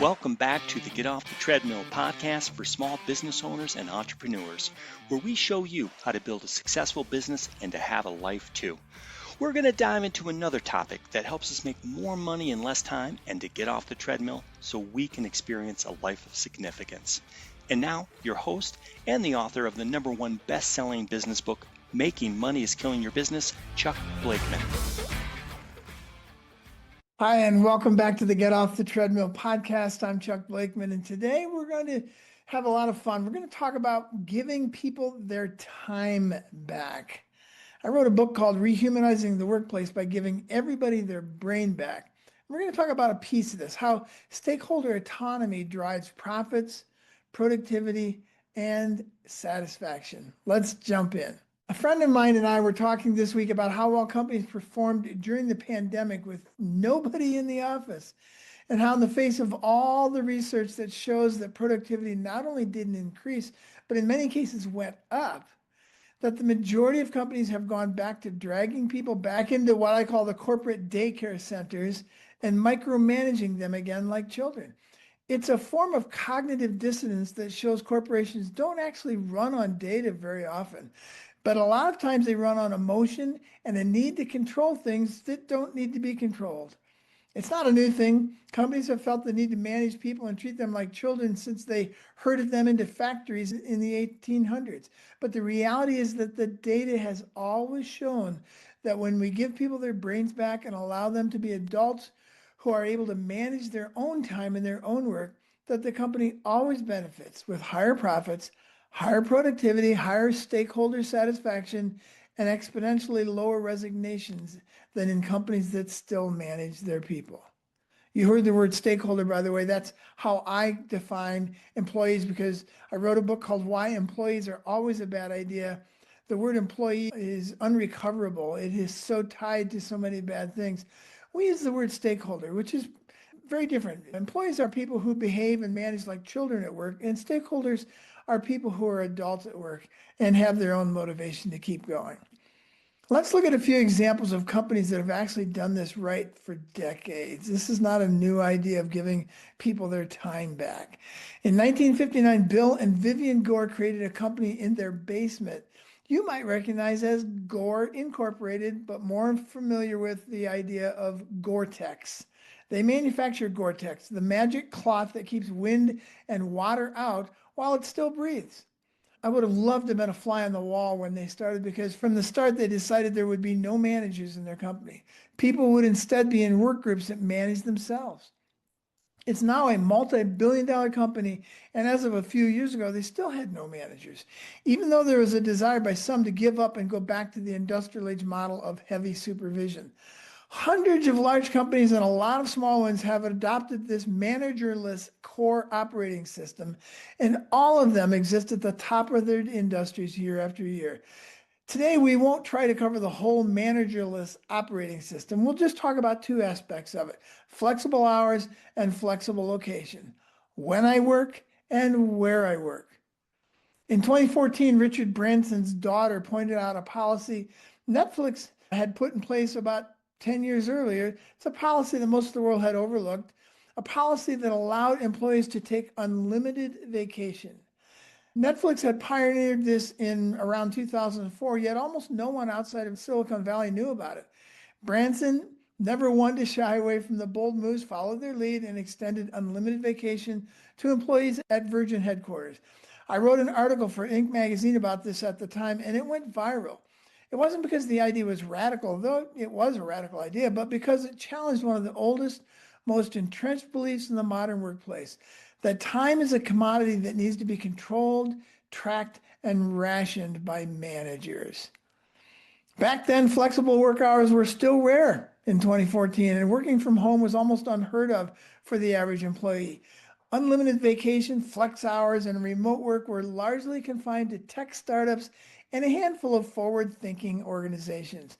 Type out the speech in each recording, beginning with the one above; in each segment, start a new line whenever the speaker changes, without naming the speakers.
Welcome back to the Get Off the Treadmill podcast for small business owners and entrepreneurs, where we show you how to build a successful business and to have a life too. We're going to dive into another topic that helps us make more money in less time and to get off the treadmill so we can experience a life of significance. And now, your host and the author of the #1 best-selling business book, Making Money is Killing Your Business, Chuck Blakeman.
Hi, and welcome back to the Get Off the Treadmill podcast. I'm Chuck Blakeman, and today we're going to have a lot of fun. We're going to talk about giving people their time back. I wrote a book called Rehumanizing the Workplace by Giving Everybody Their Brain Back. We're going to talk about a piece of this, how stakeholder autonomy drives profits, productivity, and satisfaction. Let's jump in. A friend of mine and I were talking this week about how well companies performed during the pandemic with nobody in the office, and how in the face of all the research that shows that productivity not only didn't increase, but in many cases went up, that the majority of companies have gone back to dragging people back into what I call the corporate daycare centers and micromanaging them again like children. It's a form of cognitive dissonance that shows corporations don't actually run on data very often. But a lot of times they run on emotion and a need to control things that don't need to be controlled. It's not a new thing. Companies have felt the need to manage people and treat them like children since they herded them into factories in the 1800s. But the reality is that the data has always shown that when we give people their brains back and allow them to be adults who are able to manage their own time and their own work, that the company always benefits with higher profits, higher productivity, higher stakeholder satisfaction, and exponentially lower resignations than in companies that still manage their people. You heard the word stakeholder, by the way. That's how I define employees, because I wrote a book called Why Employees Are Always a Bad Idea. The word employee is unrecoverable. It is so tied to so many bad things. We use the word stakeholder, which is very different. Employees are people who behave and manage like children at work, and stakeholders are people who are adults at work and have their own motivation to keep going. Let's look at a few examples of companies that have actually done this right for decades. This is not a new idea of giving people their time back. In 1959, Bill and Vivian Gore created a company in their basement you might recognize as Gore Incorporated, but more familiar with the idea of Gore-Tex. They manufacture Gore-Tex, the magic cloth that keeps wind and water out while it still breathes. I would have loved to have been a fly on the wall when they started, because from the start they decided there would be no managers in their company. People would instead be in work groups that manage themselves. It's now a multi-billion-dollar company, and as of a few years ago, they still had no managers, even though there was a desire by some to give up and go back to the industrial age model of heavy supervision. Hundreds of large companies and a lot of small ones have adopted this managerless core operating system, and all of them exist at the top of their industries year after year. Today, we won't try to cover the whole managerless operating system. We'll just talk about two aspects of it: flexible hours and flexible location, when I work and where I work. In 2014, Richard Branson's daughter pointed out a policy Netflix had put in place about 10 years earlier. It's a policy that most of the world had overlooked, a policy that allowed employees to take unlimited vacation. Netflix had pioneered this in around 2004, yet almost no one outside of Silicon Valley knew about it. Branson, never one to shy away from the bold moves, followed their lead and extended unlimited vacation to employees at Virgin headquarters. I wrote an article for Inc. magazine about this at the time, and it went viral. It wasn't because the idea was radical, though it was a radical idea, but because it challenged one of the oldest, most entrenched beliefs in the modern workplace: that time is a commodity that needs to be controlled, tracked, and rationed by managers. Back then, flexible work hours were still rare in 2014, and working from home was almost unheard of for the average employee. Unlimited vacation, flex hours, and remote work were largely confined to tech startups and a handful of forward-thinking organizations.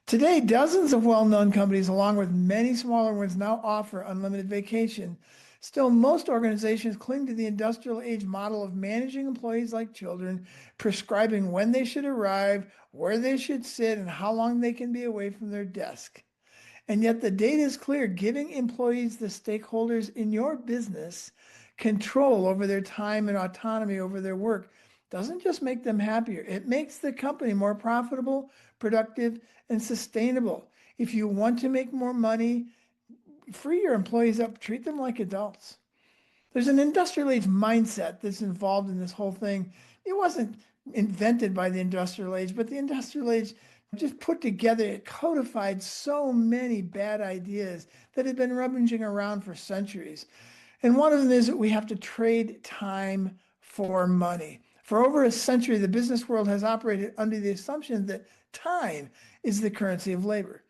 Today, dozens of well-known companies, along with many smaller ones, now offer unlimited vacation. Still, most organizations cling to the industrial age model of managing employees like children, prescribing when they should arrive, where they should sit, and how long they can be away from their desk. And yet the data is clear. Giving employees, the stakeholders in your business, control over their time and autonomy over their work doesn't just make them happier. It makes the company more profitable, productive, and sustainable. If you want to make more money, free your employees up, treat them like adults. There's an industrial age mindset that's involved in this whole thing. It wasn't invented by the industrial age, but the industrial age just put together, it codified so many bad ideas that had been rummaging around for centuries. And one of them is that we have to trade time for money. For over a century, the business world has operated under the assumption that time is the currency of labor.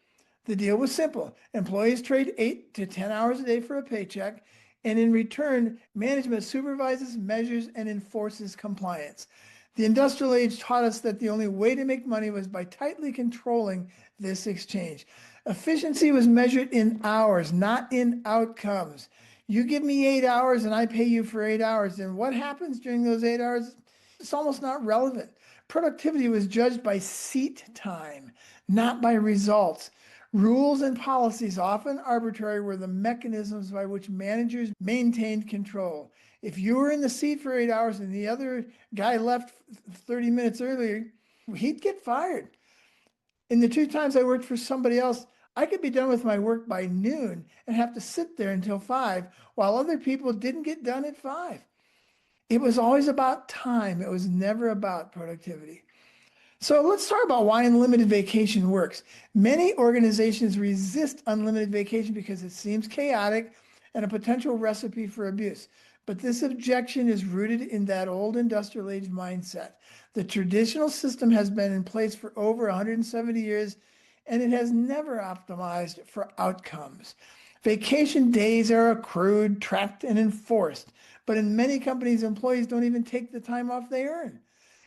The deal was simple. Employees trade 8 to 10 hours a day for a paycheck, and in return, management supervises, measures, and enforces compliance. The industrial age taught us that the only way to make money was by tightly controlling this exchange. Efficiency was measured in hours, not in outcomes. You give me 8 hours and I pay you for 8 hours. And what happens during those 8 hours? It's almost not relevant. Productivity was judged by seat time, not by results. Rules and policies, often arbitrary, were the mechanisms by which managers maintained control. If you were in the seat for 8 hours and the other guy left 30 minutes earlier, he'd get fired. In the 2 times I worked for somebody else, I could be done with my work by noon and have to sit there until 5, while other people didn't get done at 5. It was always about time. It was never about productivity. So let's talk about why unlimited vacation works. Many organizations resist unlimited vacation because it seems chaotic and a potential recipe for abuse. But this objection is rooted in that old industrial age mindset. The traditional system has been in place for over 170 years, and it has never optimized for outcomes. Vacation days are accrued, tracked, and enforced. But in many companies, employees don't even take the time off they earn.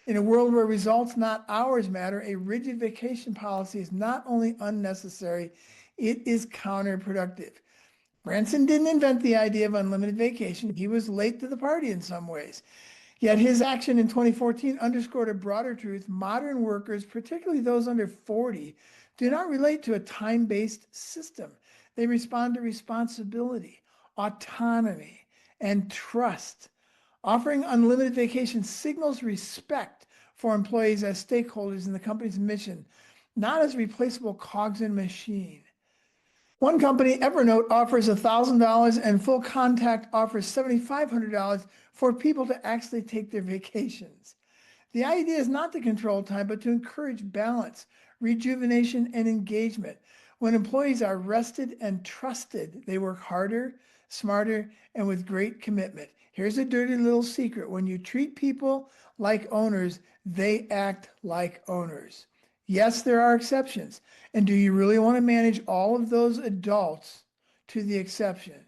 In a world where results, not hours, matter, a rigid vacation policy is not only unnecessary, it is counterproductive. Branson didn't invent the idea of unlimited vacation. He was late to the party in some ways. Yet his action in 2014 underscored a broader truth. Modern workers, particularly those under 40, do not relate to a time-based system. They respond to responsibility, autonomy, and trust. Offering unlimited vacation signals respect for employees as stakeholders in the company's mission, not as replaceable cogs in a machine. One company, Evernote, offers $1,000 and Full Contact offers $7,500 for people to actually take their vacations. The idea is not to control time, but to encourage balance, rejuvenation, and engagement. When employees are rested and trusted, they work harder, smarter, and with great commitment. Here's a dirty little secret. When you treat people like owners, they act like owners. Yes, there are exceptions. And do you really want to manage all of those adults to the exception?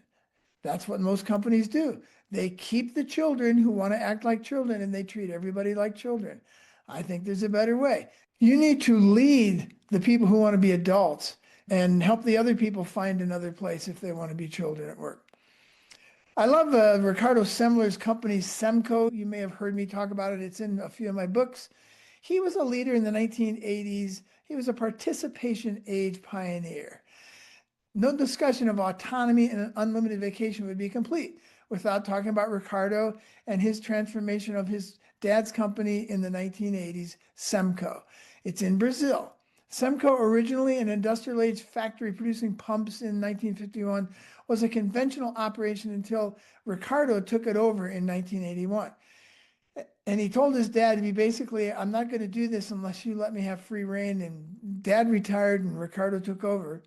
That's what most companies do. They keep the children who want to act like children and they treat everybody like children. I think there's a better way. You need to lead the people who want to be adults and help the other people find another place if they want to be children at work. I love Ricardo Semler's company, Semco. You may have heard me talk about it. It's in a few of my books. He was a leader in the 1980s. He was a participation age pioneer. No discussion of autonomy and an unlimited vacation would be complete without talking about Ricardo and his transformation of his dad's company in the 1980s, Semco. It's in Brazil. Semco, originally an industrial age factory producing pumps in 1951, was a conventional operation until Ricardo took it over in 1981. And he told his dad to be basically, I'm not going to do this unless you let me have free reign. And dad retired and Ricardo took over.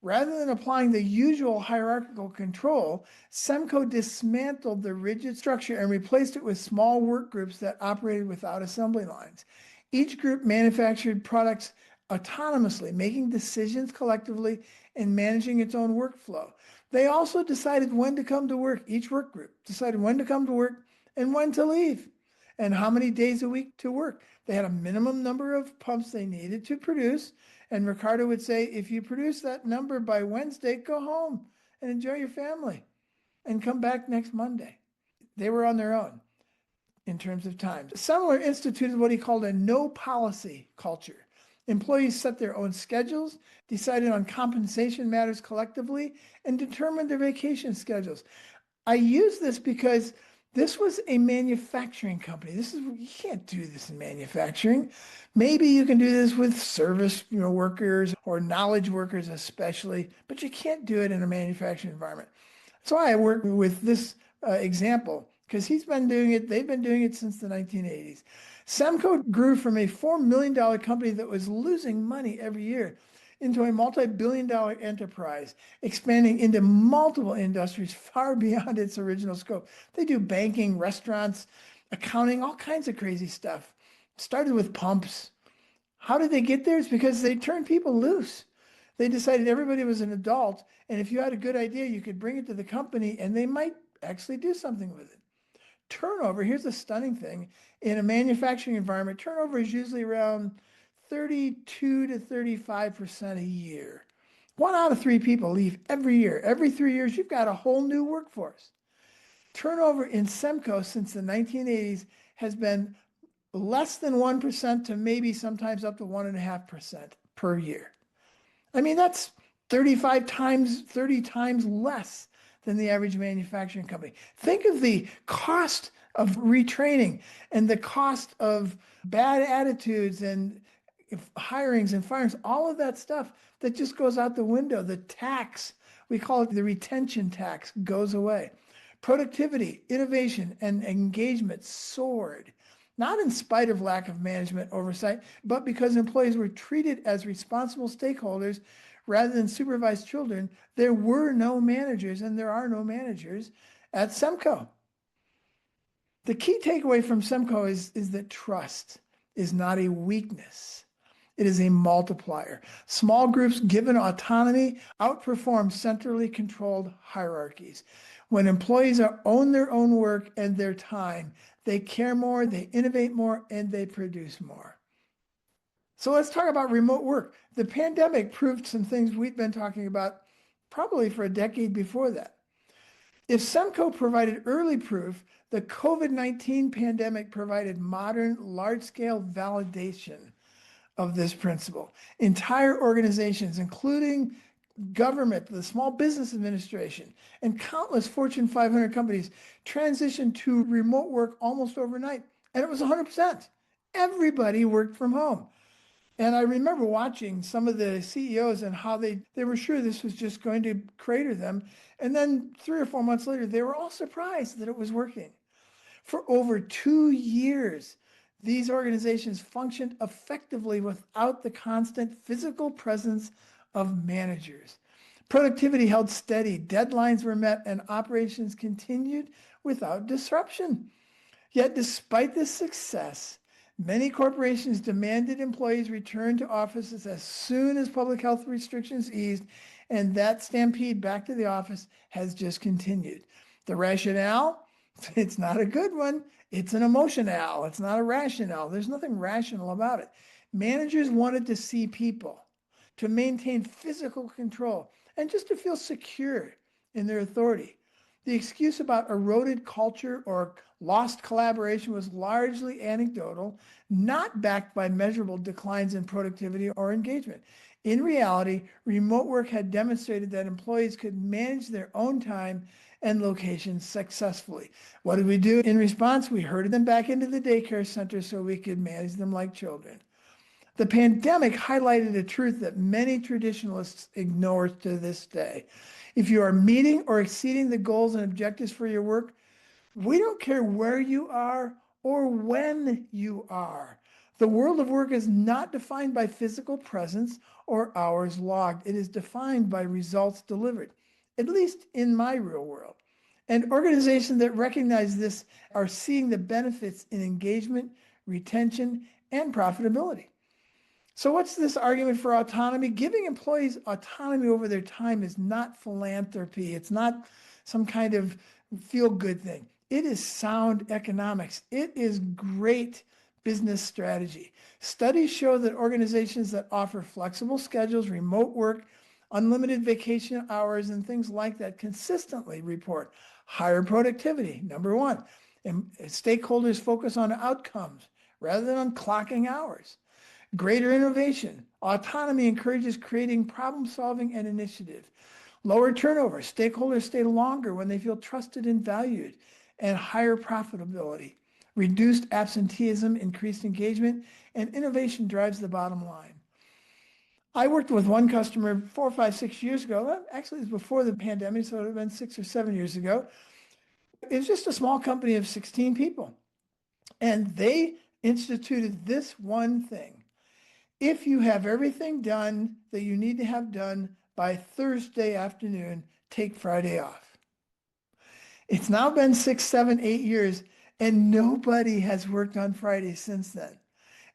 Rather than applying the usual hierarchical control, Semco dismantled the rigid structure and replaced it with small work groups that operated without assembly lines. Each group manufactured products autonomously, making decisions collectively and managing its own workflow. They also decided when to come to work. Each work group decided when to come to work and when to leave and how many days a week to work. They had a minimum number of pumps they needed to produce. And Ricardo would say, if you produce that number by Wednesday, go home and enjoy your family and come back next Monday. They were on their own in terms of time. Semler instituted what he called a no policy culture. Employees set their own schedules, decided on compensation matters collectively, and determined their vacation schedules. I use this because this was a manufacturing company. You can't do this in manufacturing. Maybe you can do this with service, workers or knowledge workers especially, but you can't do it in a manufacturing environment. That's why I work with this example, because they've been doing it since the 1980s. Semco grew from a $4 million company that was losing money every year into a multi-billion-dollar enterprise, expanding into multiple industries far beyond its original scope. They do banking, restaurants, accounting, all kinds of crazy stuff. Started with pumps. How did they get there? It's because they turned people loose. They decided everybody was an adult, and if you had a good idea, you could bring it to the company, and they might actually do something with it. Turnover, here's a stunning thing. In a manufacturing environment, turnover is usually around 32 to 35% a year. 1 out of 3 people leave every year. Every 3 years, you've got a whole new workforce. Turnover in Semco since the 1980s has been less than 1% to maybe sometimes up to 1.5% per year. I mean, that's 30 times less than the average manufacturing company. Think of the cost of retraining and the cost of bad attitudes and hirings and firings, all of that stuff that just goes out the window. The tax, we call it the retention tax, goes away. Productivity, innovation, and engagement soared, not in spite of lack of management oversight, but because employees were treated as responsible stakeholders rather than supervised children. There were no managers, and there are no managers at Semco. The key takeaway from Semco is that trust is not a weakness. It is a multiplier. Small groups given autonomy outperform centrally controlled hierarchies. When employees own their own work and their time, they care more, they innovate more, and they produce more. So let's talk about remote work. The pandemic proved some things we'd been talking about probably for a decade before that. If Semco provided early proof, the COVID-19 pandemic provided modern, large-scale validation of this principle. Entire organizations, including government, the Small Business Administration, and countless Fortune 500 companies transitioned to remote work almost overnight, and it was 100%. Everybody worked from home. And I remember watching some of the CEOs and how they were sure this was just going to crater them. And then 3 or 4 months later, they were all surprised that it was working. For over 2 years, these organizations functioned effectively without the constant physical presence of managers. Productivity held steady, deadlines were met, and operations continued without disruption. Yet despite this success, many corporations demanded employees return to offices as soon as public health restrictions eased, and that stampede back to the office has just continued. The rationale? It's not a good one. It's an emotional. It's not a rationale. There's nothing rational about it. Managers wanted to see people, to maintain physical control, and just to feel secure in their authority. The excuse about eroded culture or lost collaboration was largely anecdotal, not backed by measurable declines in productivity or engagement. In reality, remote work had demonstrated that employees could manage their own time and locations successfully. What did we do in response? We herded them back into the daycare center so we could manage them like children. The pandemic highlighted a truth that many traditionalists ignore to this day. If you are meeting or exceeding the goals and objectives for your work, we don't care where you are or when you are. The world of work is not defined by physical presence or hours logged. It is defined by results delivered, at least in my real world. And organizations that recognize this are seeing the benefits in engagement, retention, and profitability. So what's this argument for autonomy? Giving employees autonomy over their time is not philanthropy. It's not some kind of feel-good thing. It is sound economics. It is great business strategy. Studies show that organizations that offer flexible schedules, remote work, unlimited vacation hours, and things like that consistently report higher productivity, number one. And stakeholders focus on outcomes rather than on clocking hours. Greater innovation. Autonomy encourages creating problem solving and initiative. Lower turnover. Stakeholders stay longer when they feel trusted and valued. And higher profitability. Reduced absenteeism, increased engagement, and innovation drives the bottom line. I worked with one customer 4, 5, 6 years ago. Well, actually, it was before the pandemic, so it would have been 6 or 7 years ago. It was just a small company of 16 people. And they instituted this one thing. If you have everything done that you need to have done by Thursday afternoon, take Friday off. It's now been 6, 7, 8 years, and nobody has worked on Friday since then.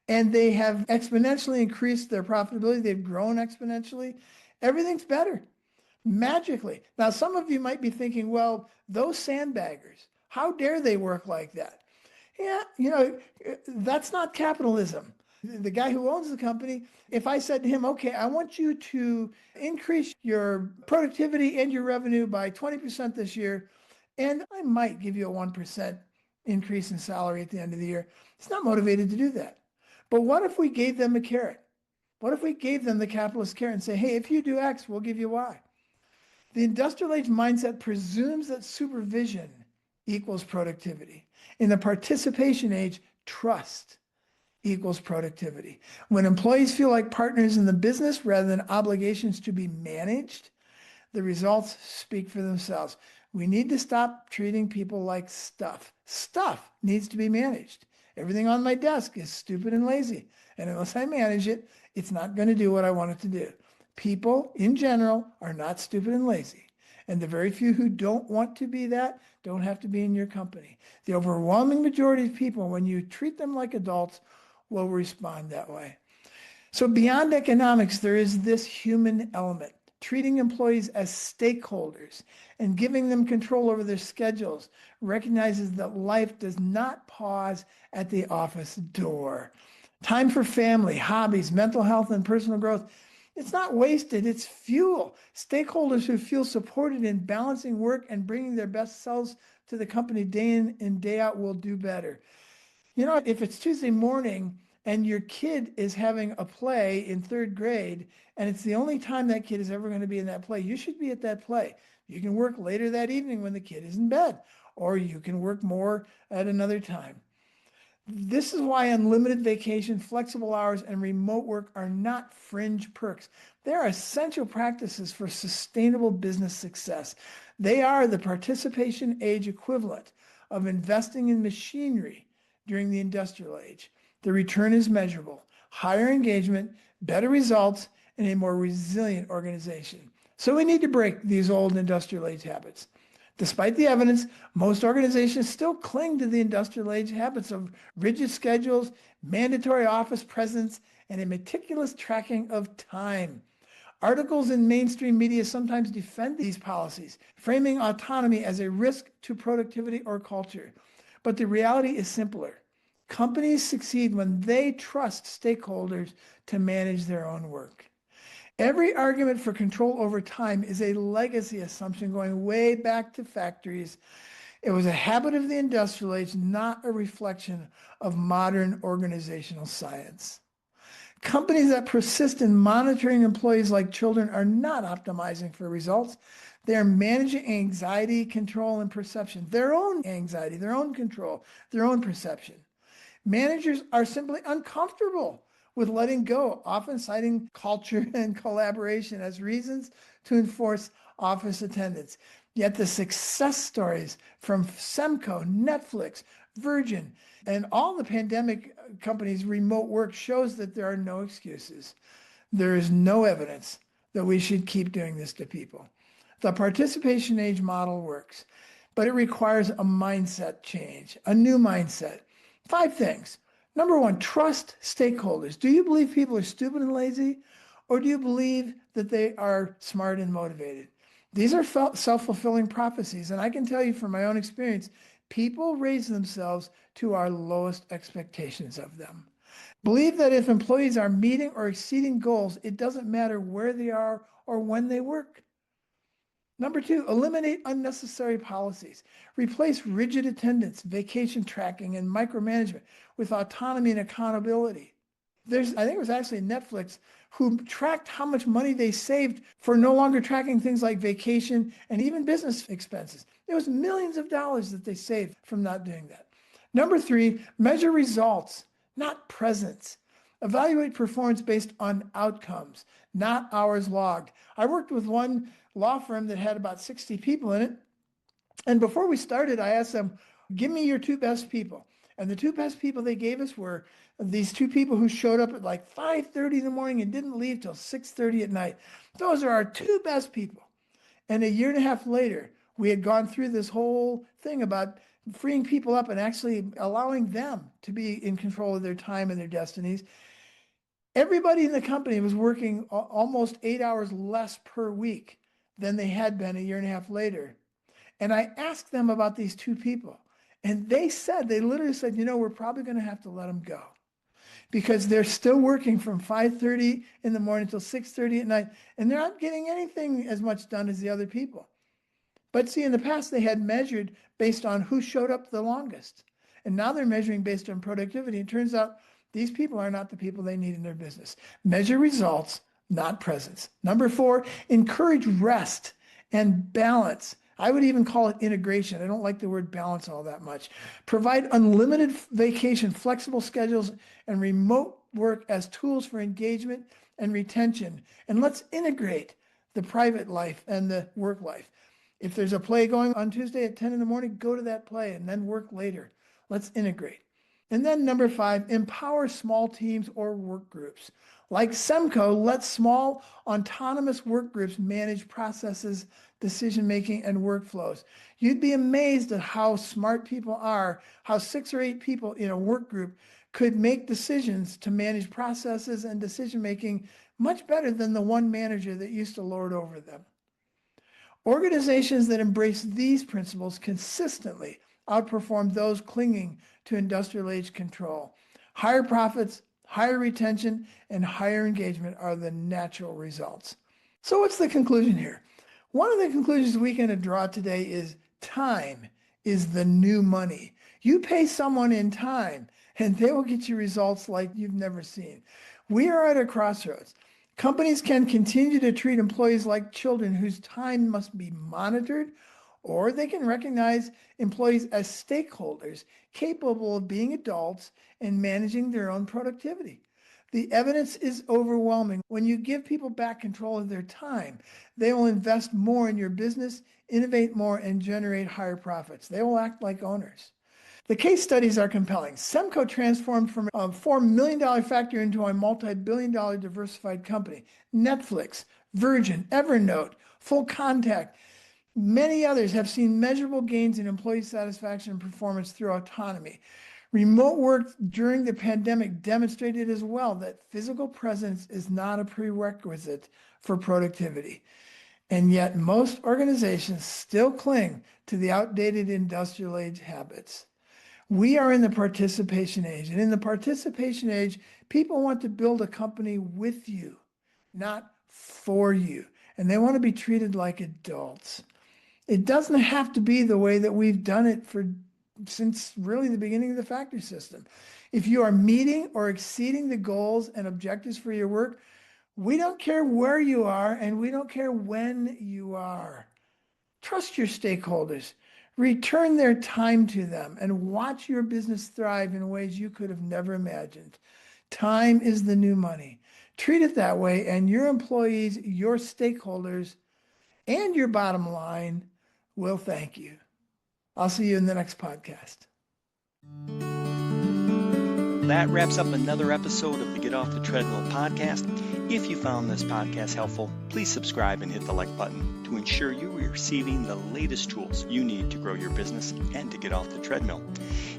And they have exponentially increased their profitability. They've grown exponentially. Everything's better magically. Now, some of you might be thinking, well, those sandbaggers, how dare they work like that? Yeah, that's not capitalism. The guy who owns the company, if I said to him, okay, I want you to increase your productivity and your revenue by 20% this year, and I might give you a 1% increase in salary at the end of the year, he's not motivated to do that. But what if we gave them a carrot? What if we gave them the capitalist carrot and say, hey, if you do X, we'll give you Y? The industrial age mindset presumes that supervision equals productivity. In the participation age, trust equals productivity. When employees feel like partners in the business rather than obligations to be managed, the results speak for themselves. We need to stop treating people like stuff. Stuff needs to be managed. Everything on my desk is stupid and lazy. And unless I manage it, it's not going to do what I want it to do. People in general are not stupid and lazy. And the very few who don't want to be that don't have to be in your company. The overwhelming majority of people, when you treat them like adults, will respond that way. So beyond economics, there is this human element. Treating employees as stakeholders and giving them control over their schedules recognizes that life does not pause at the office door. Time for family, hobbies, mental health, and personal growth, it's not wasted, it's fuel. Stakeholders who feel supported in balancing work and bringing their best selves to the company day in and day out will do better. If it's Tuesday morning and your kid is having a play in 3rd grade, and it's the only time that kid is ever going to be in that play, you should be at that play. You can work later that evening when the kid is in bed, or you can work more at another time. This is why unlimited vacation, flexible hours, and remote work are not fringe perks. They're essential practices for sustainable business success. They are the participation age equivalent of investing in machinery during the industrial age. The return is measurable: higher engagement, better results, and a more resilient organization. So we need to break these old industrial age habits. Despite the evidence, most organizations still cling to the industrial age habits of rigid schedules, mandatory office presence, and a meticulous tracking of time. Articles in mainstream media sometimes defend these policies, framing autonomy as a risk to productivity or culture. But the reality is simpler. Companies succeed when they trust stakeholders to manage their own work. Every argument for control over time is a legacy assumption going way back to factories. It was a habit of the industrial age, not a reflection of modern organizational science. Companies that persist in monitoring employees like children are not optimizing for results. They are managing anxiety, control, and perception. Their own anxiety, their own control, their own perception. Managers are simply uncomfortable with letting go, often citing culture and collaboration as reasons to enforce office attendance. Yet the success stories from Semco, Netflix, Virgin, and all the pandemic companies' remote work shows that there are no excuses. There is no evidence that we should keep doing this to people. The participation age model works, but it requires a mindset change, a new mindset. 5 things. Number 1, trust stakeholders. Do you believe people are stupid and lazy, or do you believe that they are smart and motivated? These are self-fulfilling prophecies, and I can tell you from my own experience, people raise themselves to our lowest expectations of them. Believe that if employees are meeting or exceeding goals, it doesn't matter where they are or when they work. Number 2, eliminate unnecessary policies. Replace rigid attendance, vacation tracking, and micromanagement with autonomy and accountability. I think it was actually Netflix who tracked how much money they saved for no longer tracking things like vacation and even business expenses. It was millions of dollars that they saved from not doing that. Number 3, measure results, not presence. Evaluate performance based on outcomes, not hours logged. I worked with one law firm that had about 60 people in it. And before we started, I asked them, give me your 2 best people. And the 2 best people they gave us were these 2 people who showed up at like 5:30 in the morning and didn't leave till 6:30 at night. Those are our 2 best people. And a year and a half later, we had gone through this whole thing about freeing people up and actually allowing them to be in control of their time and their destinies. Everybody in the company was working almost 8 hours less per week than they had been a year and a half later. And I asked them about these 2 people. And they literally said, we're probably going to have to let them go because they're still working from 5:30 in the morning till 6:30 at night. And they're not getting anything as much done as the other people. But see, in the past, they had measured based on who showed up the longest. And now they're measuring based on productivity. It turns out these people are not the people they need in their business. Measure results, not presence. Number 4, encourage rest and balance. I would even call it integration. I don't like the word balance all that much. Provide unlimited vacation, flexible schedules, and remote work as tools for engagement and retention. And let's integrate the private life and the work life. If there's a play going on Tuesday at 10 in the morning, go to that play and then work later. Let's integrate. And then number 5, empower small teams or work groups. Like Semco, let small autonomous work groups manage processes, decision-making, and workflows. You'd be amazed at how smart people are, how 6 or 8 people in a work group could make decisions to manage processes and decision-making much better than the one manager that used to lord over them. Organizations that embrace these principles consistently outperform those clinging to industrial age control. Higher profits, higher retention, and higher engagement are the natural results. So what's the conclusion here? One of the conclusions we can draw today is time is the new money. You pay someone in time and they will get you results like you've never seen. We are at a crossroads. Companies can continue to treat employees like children whose time must be monitored, or they can recognize employees as stakeholders capable of being adults and managing their own productivity. The evidence is overwhelming. When you give people back control of their time, they will invest more in your business, innovate more, and generate higher profits. They will act like owners. The case studies are compelling. Semco transformed from a $4 million factory into a multi-billion-dollar diversified company. Netflix, Virgin, Evernote, Full Contact, many others have seen measurable gains in employee satisfaction and performance through autonomy. Remote work during the pandemic demonstrated as well that physical presence is not a prerequisite for productivity. And yet most organizations still cling to the outdated industrial age habits. We are in the participation age, and in the participation age, people want to build a company with you, not for you, and they want to be treated like adults. It doesn't have to be the way that we've done it since really the beginning of the factory system. If you are meeting or exceeding the goals and objectives for your work, we don't care where you are and we don't care when you are. Trust your stakeholders. Return their time to them and watch your business thrive in ways you could have never imagined. Time is the new money. Treat it that way, and your employees, your stakeholders, and your bottom line will thank you. I'll see you in the next podcast.
That wraps up another episode of the Get Off the Treadmill podcast. If you found this podcast helpful, please subscribe and hit the like button to ensure you are receiving the latest tools you need to grow your business and to get off the treadmill.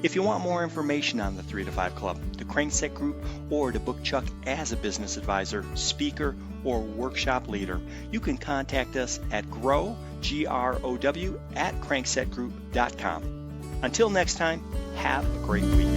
If you want more information on the 3 to 5 Club, the Crankset Group, or to book Chuck as a business advisor, speaker, or workshop leader, you can contact us at grow@cranksetgroup.com. Until next time, have a great week.